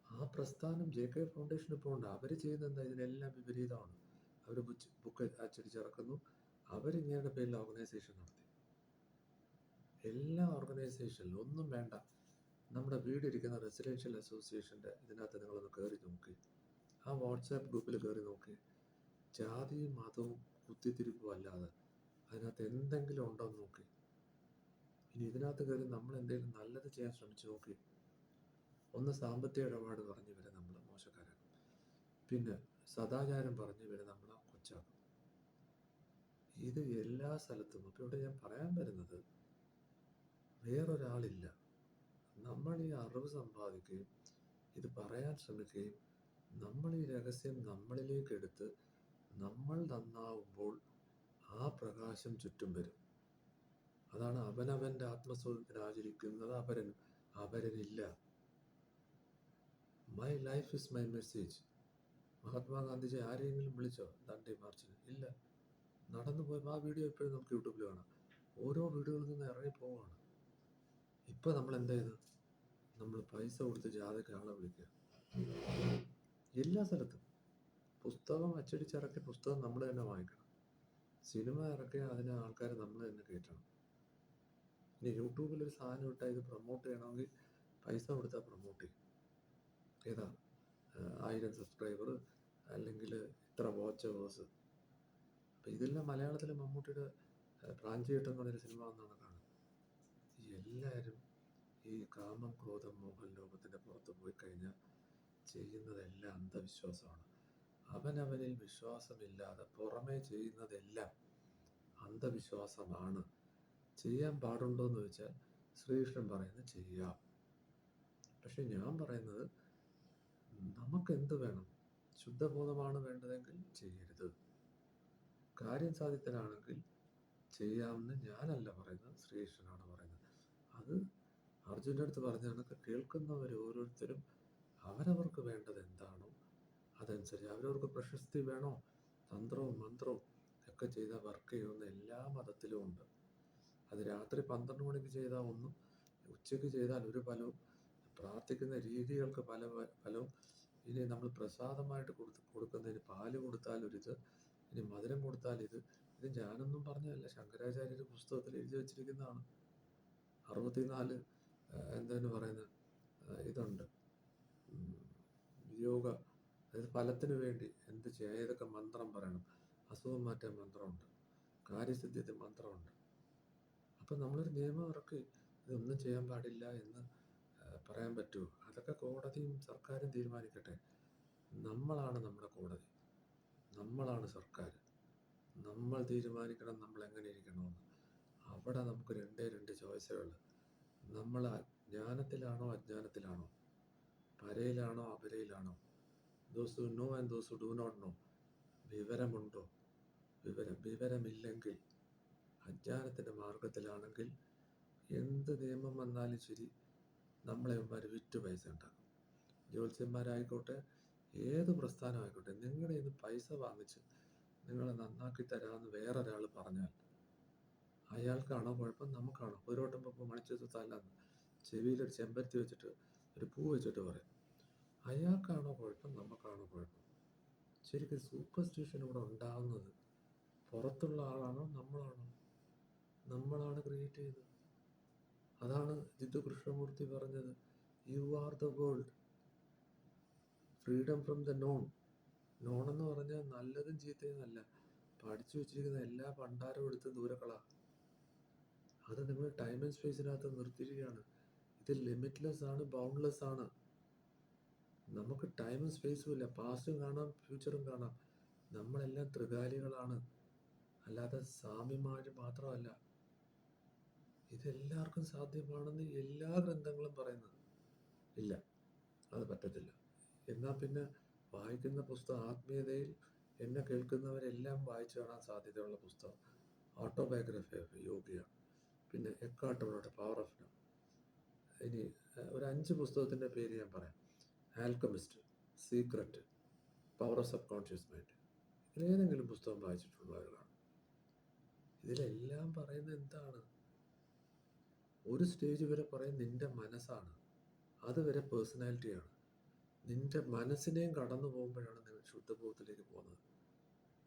A: ആ പ്രസ്ഥാനം JK ഫൗണ്ടേഷൻ ഇപ്പോൾ ഉണ്ട്. അവർ ചെയ്യുന്നത് എന്താ? ഇതിനെല്ലാം വിപരീതമാണ്. അവർ ബുക്ക് അച്ചടിച്ചിറക്കുന്നു. അവരിങ്ങയുടെ പേരിൽ ഓർഗനൈസേഷൻ നടത്തി. എല്ലാ ഓർഗനൈസേഷനിലും ഒന്നും വേണ്ട, നമ്മുടെ വീടിരിക്കുന്ന റെസിഡൻഷ്യൽ അസോസിയേഷൻ്റെ ഇതിനകത്ത് നിങ്ങളൊന്ന് കയറി നോക്കി, ആ വാട്സാപ്പ് ഗ്രൂപ്പിൽ കയറി നോക്കി, ജാതിയും മതവും കുത്തിത്തിരിപ്പും അല്ലാതെ അതിനകത്ത് എന്തെങ്കിലും ഉണ്ടോ എന്ന് നോക്കി. ഇനി ഇതിനകത്ത് കയറി നമ്മൾ എന്തെങ്കിലും നല്ലത് ചെയ്യാൻ ശ്രമിച്ചു നോക്കി. ഒന്ന് സാമ്പത്തിക ഇടപാട് പറഞ്ഞ് ഇവരെ നമ്മൾ മോശക്കാരാക്കും. പിന്നെ സദാചാരം പറഞ്ഞ് ഇവരെ നമ്മൾ കൊച്ചാക്കും. ഇത് എല്ലാ സ്ഥലത്തും. അപ്പോൾ ഇവിടെ ഞാൻ പറയാൻ വരുന്നത്, വേറൊരാളില്ല. നമ്മൾ ഈ അറിവ് സമ്പാദിക്കുകയും ഇത് പറയാൻ ശ്രമിക്കുകയും നമ്മൾ ഈ രഹസ്യം നമ്മളിലേക്ക് എടുത്ത് നമ്മൾ നന്നാവുമ്പോൾ ആ പ്രകാശം ചുറ്റും വരും. അതാണ് അവനവൻ്റെ ആത്മസ്വരൂപത്തിൽ ആചരിക്കുന്നത് അപരനില്ല. My life is my message. Mahatma Gandhiji ആരെങ്കിലും വിളിച്ചോ ദാണ്ഡി മാർച്ചിന്? ഇല്ല. നടന്നു പോയപ്പോൾ ആ വീഡിയോ ഇപ്പോഴും നമുക്ക് യൂട്യൂബിൽ കാണാം. ഓരോ വീടുകളിൽ നിന്ന് ഇറങ്ങി പോവുകയാണ്. ഇപ്പം നമ്മൾ എന്താ ചെയ്തു? നമ്മൾ പൈസ കൊടുത്ത് ജാഥയ്ക്ക് ആളെ വിളിക്കുക. എല്ലാ സ്ഥലത്തും പുസ്തകം അച്ചടിച്ചിറക്കിയ പുസ്തകം നമ്മൾ തന്നെ വാങ്ങിക്കണം. സിനിമ ഇറക്കിയ അതിന് ആൾക്കാരെ നമ്മൾ തന്നെ കയറ്റണം. ഇനി യൂട്യൂബിൽ ഒരു സാധനം ഇട്ടാൽ ഇത് പ്രൊമോട്ട് ചെയ്യണമെങ്കിൽ പൈസ കൊടുത്താൽ പ്രൊമോട്ട് ചെയ്യും. ഏതാ 1000 സബ്സ്ക്രൈബർ അല്ലെങ്കിൽ ഇത്ര വാച്ച് അവേഴ്സ്. അപ്പം ഇതെല്ലാം മലയാളത്തിൽ മമ്മൂട്ടിയുടെ പ്രാഞ്ചിയേട്ടൻ എന്ന് പറഞ്ഞൊരു സിനിമ വന്നാണ് കാണുന്നത്. എല്ലാവരും ഈ കാമം ക്രോധം മോഹൻ ലോകത്തിൻ്റെ പുറത്ത് പോയി കഴിഞ്ഞാൽ ചെയ്യുന്നതെല്ലാം അന്ധവിശ്വാസമാണ്. അവനവനിൽ വിശ്വാസമില്ലാതെ പുറമേ ചെയ്യുന്നതെല്ലാം അന്ധവിശ്വാസമാണ്. ചെയ്യാൻ പാടുണ്ടോ എന്ന് ചോദിച്ചാൽ ശ്രീകൃഷ്ണൻ പറയുന്നത് ചെയ്യാം. പക്ഷെ ഞാൻ പറയുന്നത്, നമുക്ക് എന്ത് വേണം? ശുദ്ധബോധമാണ് വേണ്ടതെങ്കിൽ ചെയ്യരുത്. കാര്യം സാധിക്കലാണെങ്കിൽ ചെയ്യാമെന്ന് ഞാനല്ല പറയുന്നത്, ശ്രീകൃഷ്ണനാണ് പറയുന്നത്. അത് അർജുൻ്റെ അടുത്ത് പറഞ്ഞാണ്, കേൾക്കുന്നവർ ഓരോരുത്തരും അവരവർക്ക് വേണ്ടത് എന്താണോ അതനുസരിച്ച്, അവരവർക്ക് പ്രശസ്തി വേണോ, തന്ത്രവും മന്ത്രവും ഒക്കെ ചെയ്താൽ വർക്ക് ചെയ്യുന്ന എല്ലാ മതത്തിലും ഉണ്ട്. അത് രാത്രി 12 മണിക്ക് ചെയ്താൽ ഒന്നും, ഉച്ചയ്ക്ക് ചെയ്താൽ ഒരു ഫലവും, പ്രാർത്ഥിക്കുന്ന രീതികൾക്ക് പല ഫലവും. ഇനി നമ്മൾ പ്രസാദമായിട്ട് കൊടുക്കുന്നതിന് പാല് കൊടുത്താൽ ഒരിത്, ഇനി മധുരം കൊടുത്താൽ ഇത് ഞാനൊന്നും പറഞ്ഞതല്ല, ശങ്കരാചാര്യരുടെ പുസ്തകത്തിൽ എഴുതി വച്ചിരിക്കുന്നതാണ്. 64 എന്തെന്ന് പറയുന്നത് ഇതുണ്ട്, യോഗ, അതായത് ഫലത്തിന് വേണ്ടി എന്ത് ചെയ്യാം, ഏതൊക്കെ മന്ത്രം പറയണം, അസുഖം മാറ്റാൻ മന്ത്രമുണ്ട്, കാര്യസിദ്ധ്യത്തിന് മന്ത്രമുണ്ട്. അപ്പം നമ്മളൊരു നിയമം ഇറക്കി ഇതൊന്നും ചെയ്യാൻ പാടില്ല എന്ന് പറയാൻ പറ്റുമോ? അതൊക്കെ കോടതിയും സർക്കാരും തീരുമാനിക്കട്ടെ. നമ്മളാണ് നമ്മുടെ കോടതി, നമ്മളാണ് സർക്കാർ. നമ്മൾ തീരുമാനിക്കണം നമ്മൾ എങ്ങനെ ഇരിക്കണമെന്ന്. അവിടെ നമുക്ക് രണ്ട് ചോയ്സേ ഉള്ളൂ. നമ്മൾ ജ്ഞാനത്തിലാണോ അജ്ഞാനത്തിലാണോ, പരയിലാണോ അപരയിലാണോ, those who know and those who do not know. വിവരമുണ്ടോ? വിവരമില്ലെങ്കിൽ, അജ്ഞാനത്തിൻ്റെ മാർഗത്തിലാണെങ്കിൽ എന്ത് നിയമം വന്നാലും ശരി നമ്മളെ വിറ്റ് പൈസ ഉണ്ടാക്കും. ജ്യോത്സ്യന്മാരായിക്കോട്ടെ, ഏത് പ്രസ്ഥാനമായിക്കോട്ടെ, നിങ്ങളുടെ ഇന്ന് പൈസ വാങ്ങിച്ച് നിങ്ങളെ നന്നാക്കി തരാമെന്ന് വേറൊരാൾ പറഞ്ഞാൽ അയാൾക്കാണോ കുഴപ്പം, നമുക്കാണോ? ഒരു വട്ടം ഇപ്പോൾ മണിച്ചത് തല്ലാന്ന് ചെവിയിലൊരു ചെമ്പരത്തി വെച്ചിട്ട് ഒരു പൂ വെച്ചിട്ട് പറയും. അയാൾക്കാണോ കുഴപ്പം, നമുക്കാണോ കുഴപ്പം? ശരിക്കും സൂപ്പർസ്റ്റിഷൻ ഇവിടെ ഉണ്ടാകുന്നത് പുറത്തുള്ള ആളാണോ നമ്മളാണോ? നമ്മളാണ് ക്രിയേറ്റ് ചെയ്തത്. അതാണ് ജിത്തു കൃഷ്ണമൂർത്തി പറഞ്ഞത്, you are the world, freedom from the non. Non എന്ന് പറഞ്ഞാൽ നല്ലതും ചീത്തയും അല്ല, പഠിച്ചു വെച്ചിരിക്കുന്ന എല്ലാ പണ്ടാരവും എടുത്ത് ദൂരക്കളാ. അത് നിങ്ങൾ ടൈം ആൻഡ് സ്പേസിനകത്ത് നിർത്തിയിരിക്കുകയാണ്. ഇത് ലിമിറ്റ്ലെസ് ആണ്, ബൗണ്ട്ലെസ് ആണ്. നമുക്ക് ടൈമും സ്പേസും ഇല്ല, പാസ്റ്റും കാണാം ഫ്യൂച്ചറും കാണാം. നമ്മളെല്ലാം ത്രികാലികളാണ്, അല്ലാതെ സ്വാമിമാർ മാത്രമല്ല. ഇതെല്ലാവർക്കും സാധ്യമാണെന്ന് എല്ലാ ഗ്രന്ഥങ്ങളും പറയുന്നത്. ഇല്ല, അത് പറ്റത്തില്ല. എന്നാൽ പിന്നെ വായിക്കുന്ന പുസ്തകം ആത്മീയതയിൽ എന്നെ കേൾക്കുന്നവരെല്ലാം വായിച്ചു കാണാൻ സാധ്യതയുള്ള പുസ്തകം ഓട്ടോബയോഗ്രഫി ഓഫ് യോഗിയാണ്. പിന്നെ എക്കാർട്ട് ടോളയുടെ പവർ ഓഫ് നൗ. ഇനി ഒരു 5 പുസ്തകത്തിൻ്റെ പേര് ഞാൻ പറയാം. Alchemist, secret, power of subconscious mind. ഇതിലേതെങ്കിലും പുസ്തകം വായിച്ചിട്ടുള്ളവരാണ്. ഇതിലെല്ലാം പറയുന്നത് എന്താണ്? ഒരു സ്റ്റേജ് വരെ പറയും നിൻ്റെ മനസ്സാണ്, അതുവരെ പേഴ്സണാലിറ്റിയാണ്. നിൻ്റെ മനസ്സിനെയും കടന്നു പോകുമ്പോഴാണ് നിങ്ങൾ ശുദ്ധബോധത്തിലേക്ക് പോകുന്നത്.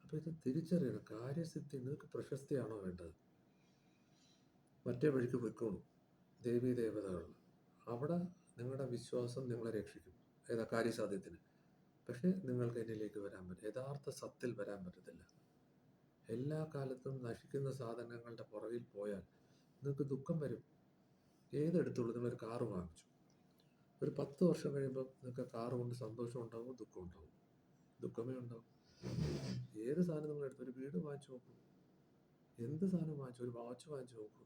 A: അപ്പോൾ ഇത് തിരിച്ചറിയണം. കാര്യസിദ്ധി നിങ്ങൾക്ക് പ്രശസ്തിയാണോ വേണ്ടത്? മറ്റേ വഴിക്ക് പോയിക്കോളൂ, ദേവീ ദേവതകൾ. അവിടെ നിങ്ങളുടെ വിശ്വാസം നിങ്ങളെ രക്ഷിക്കും, ഏതാ കാര്യസാധ്യത്തിന്. പക്ഷേ നിങ്ങൾക്ക് എന്നിലേക്ക് വരാൻ പറ്റും, യഥാർത്ഥ സത്തിൽ വരാൻ പറ്റത്തില്ല. എല്ലാ കാലത്തും നശിക്കുന്ന സാധനങ്ങളുടെ പുറകിൽ പോയാൽ നിങ്ങൾക്ക് ദുഃഖം വരും. ഏതെടുത്തുള്ളൂ? നിങ്ങളൊരു കാറ് വാങ്ങിച്ചു, ഒരു 10 വർഷം കഴിയുമ്പോൾ നിങ്ങൾക്ക് കാറ് കൊണ്ട് സന്തോഷം ഉണ്ടാവും, ദുഃഖം ഉണ്ടാവും. ദുഃഖമേ ഉണ്ടാവും. ഏത് സാധനം നിങ്ങൾ എടുത്തു, ഒരു വീട് വാങ്ങിച്ചു നോക്കൂ, എന്ത് സാധനം വാങ്ങിച്ചു, ഒരു വാച്ച് വാങ്ങിച്ചു നോക്കൂ.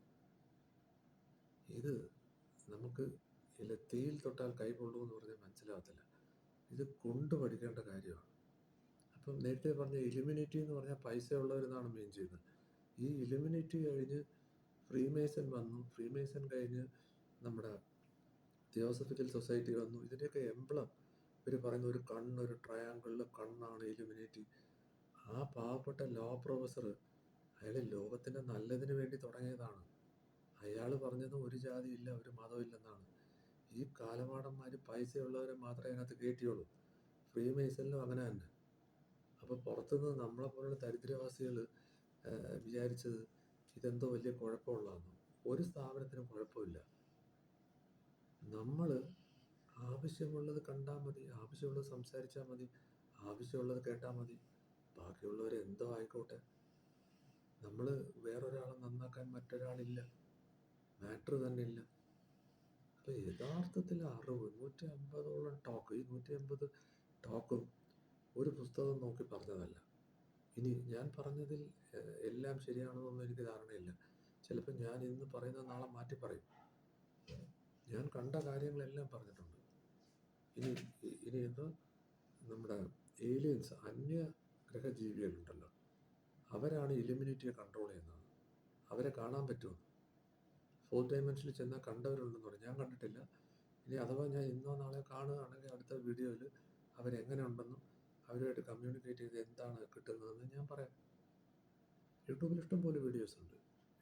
A: ഇത് നമുക്ക് തീയിൽ തൊട്ടാൽ കൈ കൊള്ളൂ എന്ന് പറഞ്ഞാൽ മനസ്സിലാകത്തില്ല. ഇത് കൊണ്ട് പഠിക്കേണ്ട കാര്യമാണ്. അപ്പം നേരത്തെ പറഞ്ഞ ഇലുമിനേറ്റി എന്ന് പറഞ്ഞാൽ പൈസ ഉള്ളവരെന്നാണ് മെയിൻ ചെയ്യുന്നത്. ഈ ഇലുമിനേറ്റി കഴിഞ്ഞ് ഫ്രീമേസൺ വന്നു, ഫ്രീമേസൺ കഴിഞ്ഞ് നമ്മുടെ തിയോസഫിക്കൽ സൊസൈറ്റി വന്നു. ഇതിൻ്റെയൊക്കെ എംബ്ലം ഇവർ പറയുന്ന ഒരു കണ്ണ്, ഒരു ട്രയാങ്കിളിലെ കണ്ണാണ് ഇലുമിനേറ്റി. ആ പാവപ്പെട്ട ലോ പ്രൊഫസർ അയാൾ ലോകത്തിൻ്റെ നല്ലതിന് വേണ്ടി തുടങ്ങിയതാണ്. അയാൾ പറഞ്ഞത് ഒരു ജാതി ഇല്ല, ഒരു മതം ഇല്ലെന്നാണ്. ഈ കാലമാടന്മാർ പൈസയുള്ളവരെ മാത്രമേ അതിനകത്ത് കയറ്റിയുള്ളൂ. ഫ്രീമേസണിലും അങ്ങനെ തന്നെ. അപ്പോൾ പുറത്തുനിന്ന് നമ്മളെപ്പോലുള്ള ദരിദ്രവാസികൾ വിചാരിച്ചത് ഇതെന്തോ വലിയ കുഴപ്പമുള്ളതാണ്. ഒരു സ്ഥാപനത്തിനും കുഴപ്പമില്ല. നമ്മൾ ആവശ്യമുള്ളത് കണ്ടാൽ മതി, ആവശ്യമുള്ളത് സംസാരിച്ചാൽ മതി, ആവശ്യമുള്ളത് കേട്ടാൽ മതി. ബാക്കിയുള്ളവരെ എന്തോ ആയിക്കോട്ടെ. നമ്മൾ വേറൊരാളെ നന്നാക്കാൻ മറ്റൊരാളില്ല, മാറ്റർ തന്നെ ഇല്ല. അപ്പോൾ യഥാർത്ഥത്തിൽ അറിവ് 150ഓളം ടോക്ക്, ഈ 150 ടോക്കും ഒരു പുസ്തകം നോക്കി പറഞ്ഞതല്ല. ഇനി ഞാൻ പറഞ്ഞതിൽ എല്ലാം ശരിയാണെന്നൊന്നും എനിക്ക് ധാരണയില്ല. ചിലപ്പോൾ ഞാൻ ഇന്ന് പറയുന്നത് നാളെ മാറ്റി പറയും. ഞാൻ കണ്ട കാര്യങ്ങളെല്ലാം പറഞ്ഞിട്ടുണ്ട്. ഇനി എന്താ, നമ്മുടെ ഏലിയൻസ്, അന്യഗ്രഹജീവികളുണ്ടല്ലോ, അവരാണ് ഇലുമിനേറ്റിയെ കൺട്രോൾ ചെയ്യുന്നത്. അവരെ കാണാൻ പറ്റുമോ? 4th ഡയമെൻഷനിൽ ചെന്നാൽ കണ്ടവരുണ്ടെന്ന് പറയും. ഞാൻ കണ്ടിട്ടില്ല. ഇനി അഥവാ ഞാൻ ഇന്നോ നാളെ കാണുകയാണെങ്കിൽ അടുത്ത വീഡിയോയിൽ അവരെങ്ങനെ ഉണ്ടെന്നും അവരുമായിട്ട് കമ്മ്യൂണിക്കേറ്റ് ചെയ്ത് എന്താണ് കിട്ടുന്നതെന്ന് ഞാൻ പറയാം. യൂട്യൂബിൽ ഇഷ്ടംപോലെ വീഡിയോസ് ഉണ്ട്.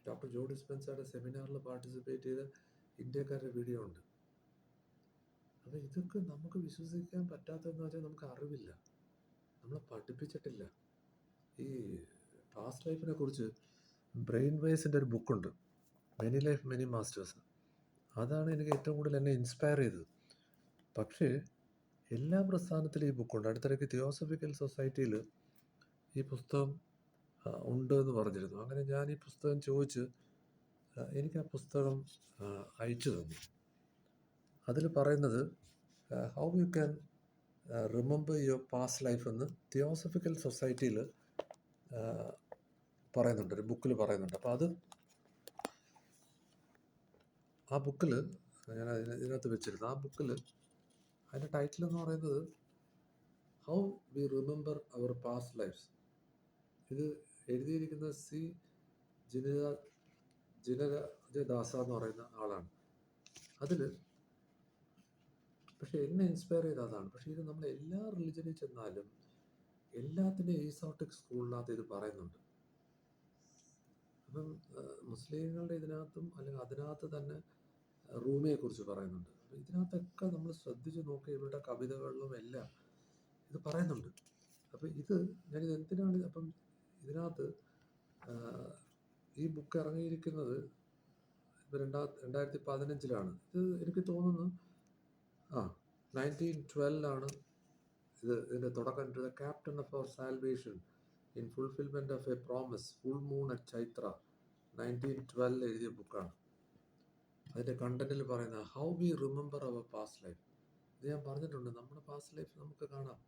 A: ഡോക്ടർ ജോ ഡിസ്പെൻസയുടെ സെമിനാറിൽ പാർട്ടിസിപ്പേറ്റ് ചെയ്ത ഇന്ത്യക്കാരുടെ വീഡിയോ ഉണ്ട്. അപ്പോൾ ഇതൊക്കെ നമുക്ക് വിശ്വസിക്കാൻ പറ്റാത്തതെന്ന് വെച്ചാൽ നമുക്ക് അറിവില്ല, നമ്മളെ പഠിപ്പിച്ചിട്ടില്ല. ഈ പാസ്റ്റ് ലൈഫിനെ കുറിച്ച് ബ്രെയിൻ വൈസിൻ്റെ ഒരു ബുക്കുണ്ട്, മെനി ലൈഫ് മെനി മാസ്റ്റേഴ്സ്. അതാണ് എനിക്ക് ഏറ്റവും കൂടുതൽ എന്നെ ഇൻസ്പയർ ചെയ്തത്. പക്ഷേ എല്ലാ പ്രസ്ഥാനത്തിലും ഈ ബുക്കുണ്ട്. അടുത്തിടയ്ക്ക് തിയോസഫിക്കൽ സൊസൈറ്റിയിൽ ഈ പുസ്തകം ഉണ്ട് എന്ന് പറഞ്ഞിരുന്നു. അങ്ങനെ ഞാൻ ഈ പുസ്തകം ചോദിച്ച് എനിക്ക് ആ പുസ്തകം അയച്ചു തന്നു. അതിൽ പറയുന്നത് how you can remember your past life എന്ന് തിയോസഫിക്കൽ സൊസൈറ്റിയിൽ പറയുന്നുണ്ട്, ഒരു ബുക്കിൽ പറയുന്നുണ്ട്. അപ്പോൾ അത് ആ ബുക്കിൽ ഞാൻ ഇതിനകത്ത് വെച്ചിരുന്നു. ആ ബുക്കിൽ അതിൻ്റെ ടൈറ്റിൽ എന്ന് പറയുന്നത് how we remember our past lifes. ഇത് എഴുതിയിരിക്കുന്നത് സി ജിനരാജദാസ എന്ന് പറയുന്ന ആളാണ്. അതിൽ പക്ഷെ എന്നെ ഇൻസ്പയർ ചെയ്ത അതാണ്. പക്ഷേ ഇത് നമ്മൾ എല്ലാ റിലിജനിൽ ചെന്നാലും എല്ലാത്തിൻ്റെ ഈസോട്ടിക് സ്കൂളിനകത്ത് ഇത് പറയുന്നുണ്ട്. അപ്പം മുസ്ലിങ്ങളുടെ ഇതിനകത്തും അല്ലെങ്കിൽ അതിനകത്ത് തന്നെ റൂമിയെക്കുറിച്ച് പറയുന്നുണ്ട്. അപ്പം ഇതിനകത്തൊക്കെ നമ്മൾ ശ്രദ്ധിച്ച് നോക്കി ഇവരുടെ കവിതകളിലും എല്ലാം ഇത് പറയുന്നുണ്ട്. അപ്പം ഞാനിത് എന്തിനാണ്, അപ്പം ഇതിനകത്ത് ഈ ബുക്ക് ഇറങ്ങിയിരിക്കുന്നത് 2015 ഇത് എനിക്ക് തോന്നുന്നു 1912 ഇതിൻ്റെ തുടക്കം. To the captain of our salvation in fulfilment of a promise, full moon at Chaitra, 1912 എഴുതിയ ബുക്കാണ്. അതിൻ്റെ കണ്ടന്റിൽ പറയുന്നത് how we remember our past life. ഇത് ഞാൻ പറഞ്ഞിട്ടുണ്ട്, നമ്മുടെ പാസ്റ്റ് ലൈഫ് നമുക്ക് കാണാം,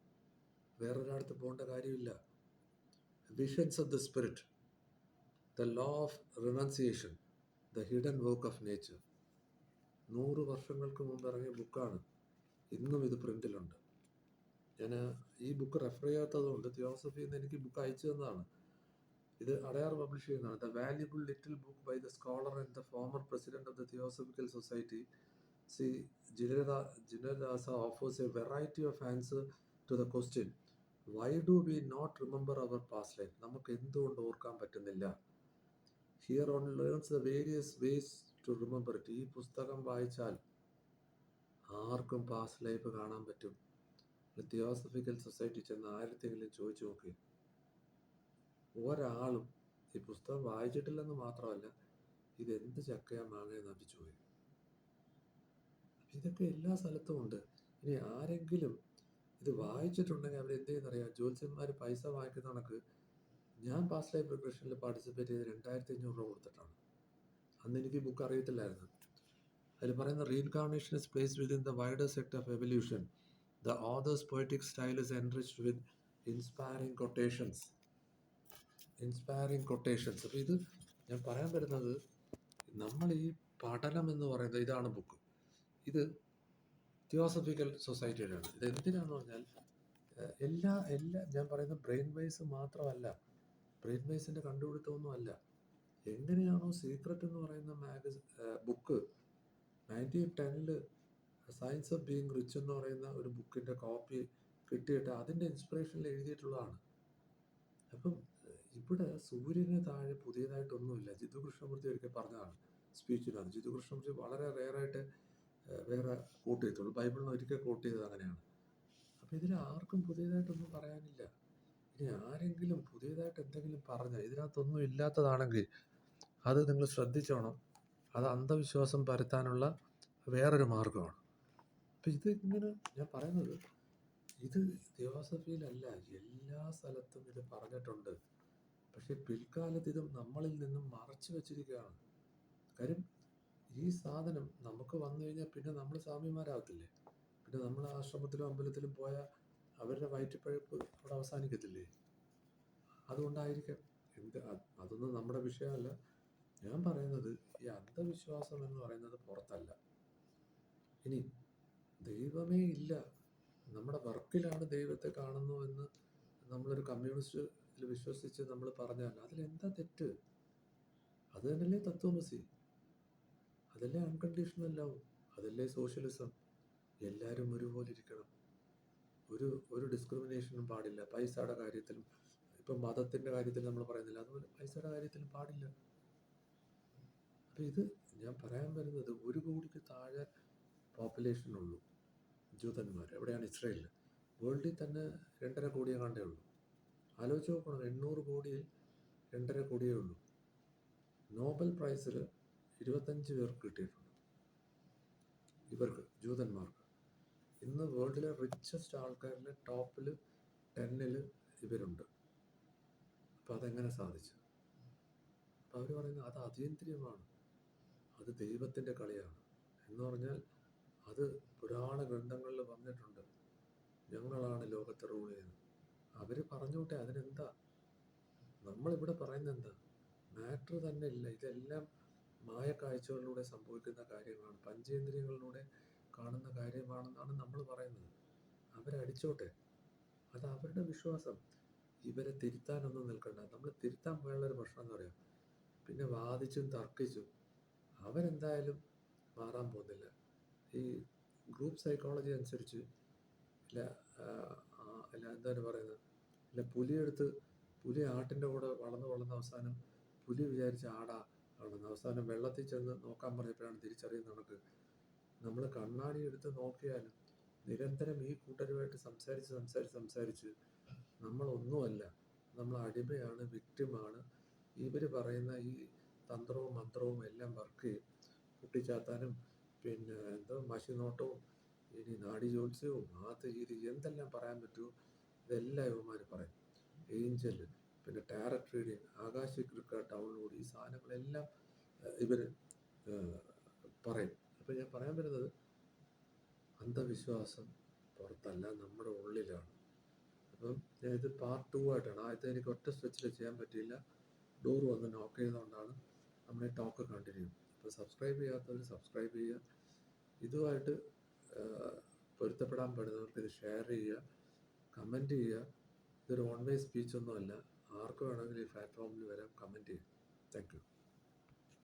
A: വേറൊരാളത്ത് പോകേണ്ട കാര്യമില്ല. Visions of the spirit, the law of renunciation, the hidden work of nature. 100 വർഷങ്ങൾക്ക് മുമ്പ് ഇറങ്ങിയ ബുക്കാണ്. ഇന്നും ഇത് പ്രിന്റിലുണ്ട്. ഞാൻ ഈ ബുക്ക് റെഫർ ചെയ്യാത്തതുകൊണ്ട് തിയോസഫിയിൽ നിന്ന് എനിക്ക് ബുക്ക് അയച്ചു തന്നതാണ്. ഇത് അടയാർ പബ്ലിഷ് ചെയ്യുന്നതാണ്. The valuable little book by the scholar and the former president of the theosophical society C Jinadasa offers a variety of answer to the question why do we not remember our past life. നമുക്ക് എന്തുകൊണ്ട് ഓർക്കാൻ പറ്റുന്നില്ല? Here on learns the various ways to remember it. ഈ പുസ്തകം വായിച്ചാൽ ആർക്കും past life കാണാൻ പറ്റും. തിയോസഫിക്കൽ സൊസൈറ്റി ചെന്ന് ആയിരത്തെങ്കിലും ചോദിച്ചു നോക്കി, ഒരാളും ഈ പുസ്തകം വായിച്ചിട്ടില്ലെന്ന് മാത്രമല്ല ഇതെന്ത് ചക്കയാ മാങ്ങയെന്ന് അടിച്ചു പോയി. ഇതൊക്കെ എല്ലാ സ്ഥലത്തും ഉണ്ട്. ഇനി ആരെങ്കിലും ഇത് വായിച്ചിട്ടുണ്ടെങ്കിൽ അവർ എന്ത് ചെയ്യുന്നറിയാം? ജ്യോത്സ്യന്മാർ പൈസ വാങ്ങിക്കുന്ന കണക്ക് ഞാൻ പാസ്റ്റ് ലൈഫ് റിഗ്രഷനിൽ പാർട്ടിസിപ്പേറ്റ് ചെയ്ത് 2500 രൂപ കൊടുത്തിട്ടാണ്. അന്ന് എനിക്ക് ബുക്ക് അറിയത്തില്ലായിരുന്നു. അതിൽ പറയുന്ന reincarnation is placed within the wider sect of evolution. The author's poetic style is enriched with inspiring quotations. അപ്പോൾ ഇത് ഞാൻ പറയാൻ വരുന്നത്, നമ്മൾ ഈ പഠനം എന്ന് പറയുന്നത്, ഇതാണ് ബുക്ക്. ഇത് തിയോസഫിക്കൽ സൊസൈറ്റിയുടെയാണ്. ഇത് എന്തിനാന്ന് പറഞ്ഞാൽ എല്ലാ ഞാൻ പറയുന്ന ബ്രെയിൻ വൈസ് മാത്രമല്ല, ബ്രെയിൻ വൈസിൻ്റെ കണ്ടുപിടുത്തമൊന്നും അല്ല. എങ്ങനെയാണോ സീക്രട്ട് എന്ന് പറയുന്ന book 1910 science of being rich എന്ന് പറയുന്ന ഒരു ബുക്കിൻ്റെ കോപ്പി കിട്ടിയിട്ട് അതിൻ്റെ ഇൻസ്പിറേഷനിൽ എഴുതിയിട്ടുള്ളതാണ്. അപ്പം ഇവിടെ സൂര്യന് താഴെ പുതിയതായിട്ടൊന്നുമില്ല. ജിത്തു കൃഷ്ണമൂർത്തി ഒരിക്കൽ പറഞ്ഞതാണ് സ്പീച്ചിലാണ്. ജിത്തു കൃഷ്ണമൂർത്തി വളരെ റെയറായിട്ട് വേറെ കോട്ട് ചെയ്യത്തുള്ളൂ. ബൈബിളിന് ഒരിക്കൽ കോട്ട് ചെയ്തത് അങ്ങനെയാണ്. അപ്പം ഇതിൽ ആർക്കും പുതിയതായിട്ടൊന്നും പറയാനില്ല. ഇനി ആരെങ്കിലും പുതിയതായിട്ട് എന്തെങ്കിലും പറഞ്ഞാൽ ഇതിനകത്തൊന്നും ഇല്ലാത്തതാണെങ്കിൽ അത് നിങ്ങൾ ശ്രദ്ധിച്ചോണം. അത് അന്ധവിശ്വാസം പരത്താനുള്ള വേറൊരു മാർഗമാണ്. അപ്പം ഇത് ഇങ്ങനെ ഞാൻ പറയുന്നത്, ഇത് തിയോസഫിയിലല്ല, എല്ലാ സ്ഥലത്തും ഇത് പറഞ്ഞിട്ടുണ്ട്. പക്ഷെ പിൽക്കാലത്ത് ഇത് നമ്മളിൽ നിന്നും മറച്ചു വെച്ചിരിക്കുകയാണ്. കാര്യം ഈ സാധനം നമുക്ക് വന്നു കഴിഞ്ഞാൽ പിന്നെ നമ്മൾ സ്വാമിമാരാകത്തില്ലേ? പിന്നെ നമ്മൾ ആശ്രമത്തിലും അമ്പലത്തിലും പോയാൽ അവരുടെ വയറ്റിപ്പഴപ്പ് അവിടെ അവസാനിക്കത്തില്ലേ? അതുകൊണ്ടായിരിക്കാം. അതൊന്നും നമ്മുടെ വിഷയമല്ല. ഞാൻ പറയുന്നത് ഈ അന്ധവിശ്വാസം എന്ന് പറയുന്നത് പുറത്തല്ല. ഇനി ദൈവമേ ഇല്ല, നമ്മുടെ വർക്കിലാണ് ദൈവത്തെ കാണുന്നു എന്ന് നമ്മളൊരു കമ്മ്യൂണിസ്റ്റിൽ വിശ്വസിച്ച് നമ്മൾ പറഞ്ഞാൽ അതിലെന്താ തെറ്റ്? അത് തന്നെയല്ലേ തത്വമസി, അതല്ലേ അൺകണ്ടീഷണൽ ലവ്, അതല്ലേ സോഷ്യലിസം. എല്ലാവരും ഒരുപോലെ ഇരിക്കണം, ഒരു ഡിസ്ക്രിമിനേഷനും പാടില്ല. പൈസയുടെ കാര്യത്തിലും, ഇപ്പം മതത്തിൻ്റെ കാര്യത്തിൽ നമ്മൾ പറയുന്നില്ല, അതുപോലെ പൈസയുടെ കാര്യത്തിലും പാടില്ല. അപ്പം ഇത് ഞാൻ പറയാൻ വരുന്നത്, 1 കോടിക്ക് താഴെ പോപ്പുലേഷൻ ഉള്ളൂ ജൂതന്മാർ. എവിടെയാണ്? ഇസ്രയേലിൽ. വേൾഡിൽ തന്നെ 2.5 കോടിയെ കണ്ടേ ഉള്ളൂ. ആലോചിച്ച് നോക്കണം, 800 കോടിയിൽ 2.5 കോടിയേ ഉള്ളൂ. നോബൽ പ്രൈസിൽ 25 പേർക്ക് കിട്ടിയിട്ടുണ്ട്, ഇവർക്ക് ജൂതന്മാർക്ക്. ഇന്ന് വേൾഡിലെ റിച്ചസ്റ്റ് ആൾക്കാരിലെ ടോപ്പിൽ 10 ഇവരുണ്ട്. അപ്പം അതെങ്ങനെ സാധിച്ചു? അപ്പം അവർ പറയുന്നത് അത് അതീന്ദ്രിയമാണ്, അത് ദൈവത്തിൻ്റെ കളിയാണ് എന്ന് പറഞ്ഞാൽ അത് പുരാണ ഗ്രന്ഥങ്ങളിൽ പറഞ്ഞിട്ടുണ്ട്. ഞങ്ങളാണ് ലോകത്തെ റൂൾ ചെയ്യുന്നത്. അവർ പറഞ്ഞോട്ടെ, അതിനെന്താ? നമ്മളിവിടെ പറയുന്നത് എന്താ? മാറ്റർ തന്നെ ഇല്ല. ഇതെല്ലാം മായക്കാഴ്ചകളിലൂടെ സംഭവിക്കുന്ന കാര്യങ്ങളാണ്, പഞ്ചേന്ദ്രിയങ്ങളിലൂടെ കാണുന്ന കാര്യമാണെന്നാണ് നമ്മൾ പറയുന്നത്. അവരടിച്ചോട്ടെ, അത് അവരുടെ വിശ്വാസം. ഇവരെ തിരുത്താനൊന്നും നിൽക്കണ്ട. നമ്മൾ തിരുത്താൻ പോയുള്ളൊരു പ്രശ്നം എന്ന് പറയാം, പിന്നെ വാദിച്ചും തർക്കിച്ചും അവരെന്തായാലും മാറാൻ പോകുന്നില്ല. ഈ ഗ്രൂപ്പ് സൈക്കോളജി അനുസരിച്ച് എന്താണ് പറയുന്നത്, പുലി ആട്ടിൻ്റെ കൂടെ വളർന്ന് അവസാനം പുലി വിചാരിച്ച് ആടാ ആണെന്ന്. അവസാനം വെള്ളത്തിൽ ചെന്ന് നോക്കാൻ പറഞ്ഞപ്പോഴാണ് തിരിച്ചറിയുന്ന കണക്ക് നമ്മൾ കണ്ണാടി എടുത്ത് നോക്കിയാലും നിരന്തരം ഈ കൂട്ടരുമായിട്ട് സംസാരിച്ച് നമ്മളൊന്നുമല്ല, നമ്മൾ അടിമയാണ്, വിക്ടിമാണ്. ഇവർ പറയുന്ന ഈ തന്ത്രവും മന്ത്രവും എല്ലാം വർക്ക് ചെയ്യും. കുട്ടിച്ചാത്താനും പിന്നെ മഷിനോട്ടവും ഇനി നാഡി ജ്യോത്സ്യവും ഇത് എന്തെല്ലാം പറയാൻ പറ്റുമോ ഇതെല്ലാം ഇവന്മാർ പറയും. ഏഞ്ചൽ, പിന്നെ ടാരറ്റ് റീഡിങ്, ആകാശിക് ഡൗൺലോഡ്, ഈ സാധനങ്ങളെല്ലാം ഇവർ പറയും. അപ്പം ഞാൻ പറയാൻ വരുന്നത്, അന്ധവിശ്വാസം പുറത്തല്ല, നമ്മുടെ ഉള്ളിലാണ്. അപ്പം ഞാൻ ഇത് പാർട്ട് 2 ആയിട്ടാണ്. ആദ്യത്തെ എനിക്ക് ഒറ്റ സ്ട്രെച്ചിൽ ചെയ്യാൻ പറ്റിയില്ല, ഡോർ വന്ന് നോക്ക് ചെയ്തുകൊണ്ടാണ് നമ്മുടെ ടോക്ക് കണ്ടിന്യൂ. അപ്പോൾ സബ്സ്ക്രൈബ് ചെയ്യാത്തവർ സബ്സ്ക്രൈബ് ചെയ്യുക. ഇതുമായിട്ട് പൊരുത്തപ്പെടാൻ പറ്റുന്നവർക്ക് ഇത് ഷെയർ ചെയ്യുക. കമൻറ്റ് ചെയ്യുക. ഇതൊരു ഓൺ വേ സ്പീച്ച് ഒന്നുമല്ല. ആർക്ക് വേണമെങ്കിലും ഈ പ്ലാറ്റ്ഫോമിൽ വരാം, കമൻറ്റ് ചെയ്യാം. Thank you.